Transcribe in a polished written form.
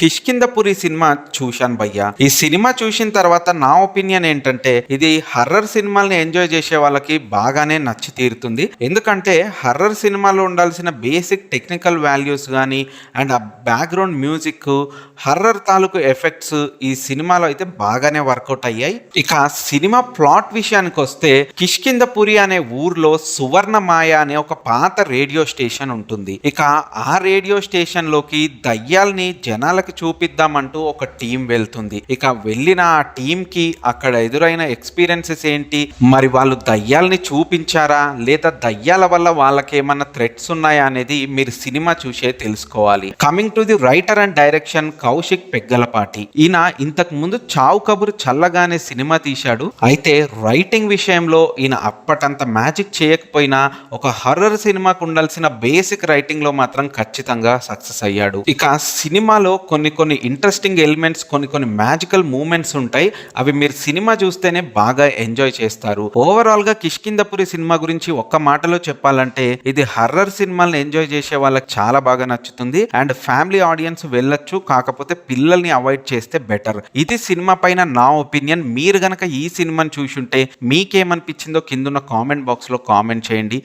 Kishkindhapuri cinema చూశాను భయ్య. ఈ సినిమా చూసిన తర్వాత నా ఒపీనియన్ ఏంటంటే ఇది హర్రర్ సినిమాల్ని ఎంజాయ్ చేసే వాళ్ళకి బాగానే నచ్చి తీరుతుంది. ఎందుకంటే హర్రర్ సినిమాలో ఉండాల్సిన బేసిక్ టెక్నికల్ వాల్యూస్ కానీ అండ్ ఆ బ్యాక్గ్రౌండ్ మ్యూజిక్, హర్రర్ తాలూకు ఎఫెక్ట్స్ ఈ సినిమాలో అయితే బాగానే వర్కౌట్ అయ్యాయి. ఇక సినిమా ప్లాట్ విషయానికి వస్తే కిష్కింధపురి అనే ఊర్లో సువర్ణమాయ అనే ఒక పాత రేడియో స్టేషన్ ఉంటుంది. ఇక ఆ రేడియో స్టేషన్ లోకి దయ్యాల్ని జనాలకి చూపిద్దామంటూ ఒక టీం వెళ్తుంది. ఇక వెళ్ళిన ఆ టీం కి అక్కడ ఎదురైన ఎక్స్పీరియన్సెస్ ఏంటి, మరి వాళ్ళు దయ్యాల్ని చూపించారా లేదా దయ్యాల వల్ల వాళ్ళకి ఏమన్నా థ్రెట్స్ ఉన్నాయా అనేది మీరు సినిమా చూసే తెలుసుకోవాలి. Coming to the writer and direction Kaushik Peggalapati. ఈయన ఇంతకు ముందు చావు కబురు చల్లగానే సినిమా తీశాడు. అయితే రైటింగ్ విషయంలో ఈయన అప్పటంత మ్యాజిక్ చేయకపోయినా ఒక హర్రర్ సినిమాకు ఉండాల్సిన బేసిక్ రైటింగ్ లో మాత్రం ఖచ్చితంగా సక్సెస్ అయ్యాడు. ఇక సినిమాలో కొన్ని ఇంట్రెస్టింగ్ ఎలిమెంట్స్, కొన్ని మ్యాజికల్ మూమెంట్స్ ఉంటాయి. అవి మీరు సినిమా చూస్తేనే బాగా ఎంజాయ్ చేస్తారు. ఓవరాల్ గా కిష్కింధపురి సినిమా గురించి ఒక్క మాటలో చెప్పాలంటే ఇది హర్రర్ సినిమాలను ఎంజాయ్ చేసే వాళ్ళకి చాలా బాగా నచ్చుతుంది. అండ్ ఫ్యామిలీ ఆడియన్స్ వెళ్ళొచ్చు, కాకపోతే పిల్లల్ని అవాయిడ్ చేస్తే బెటర్. ఇది సినిమా పైన నా ఒపీనియన్. మీరు గనక ఈ సినిమాని చూసుంటే మీకేమనిపించిందో కింద కామెంట్ బాక్స్ లో కామెంట్ చేయండి.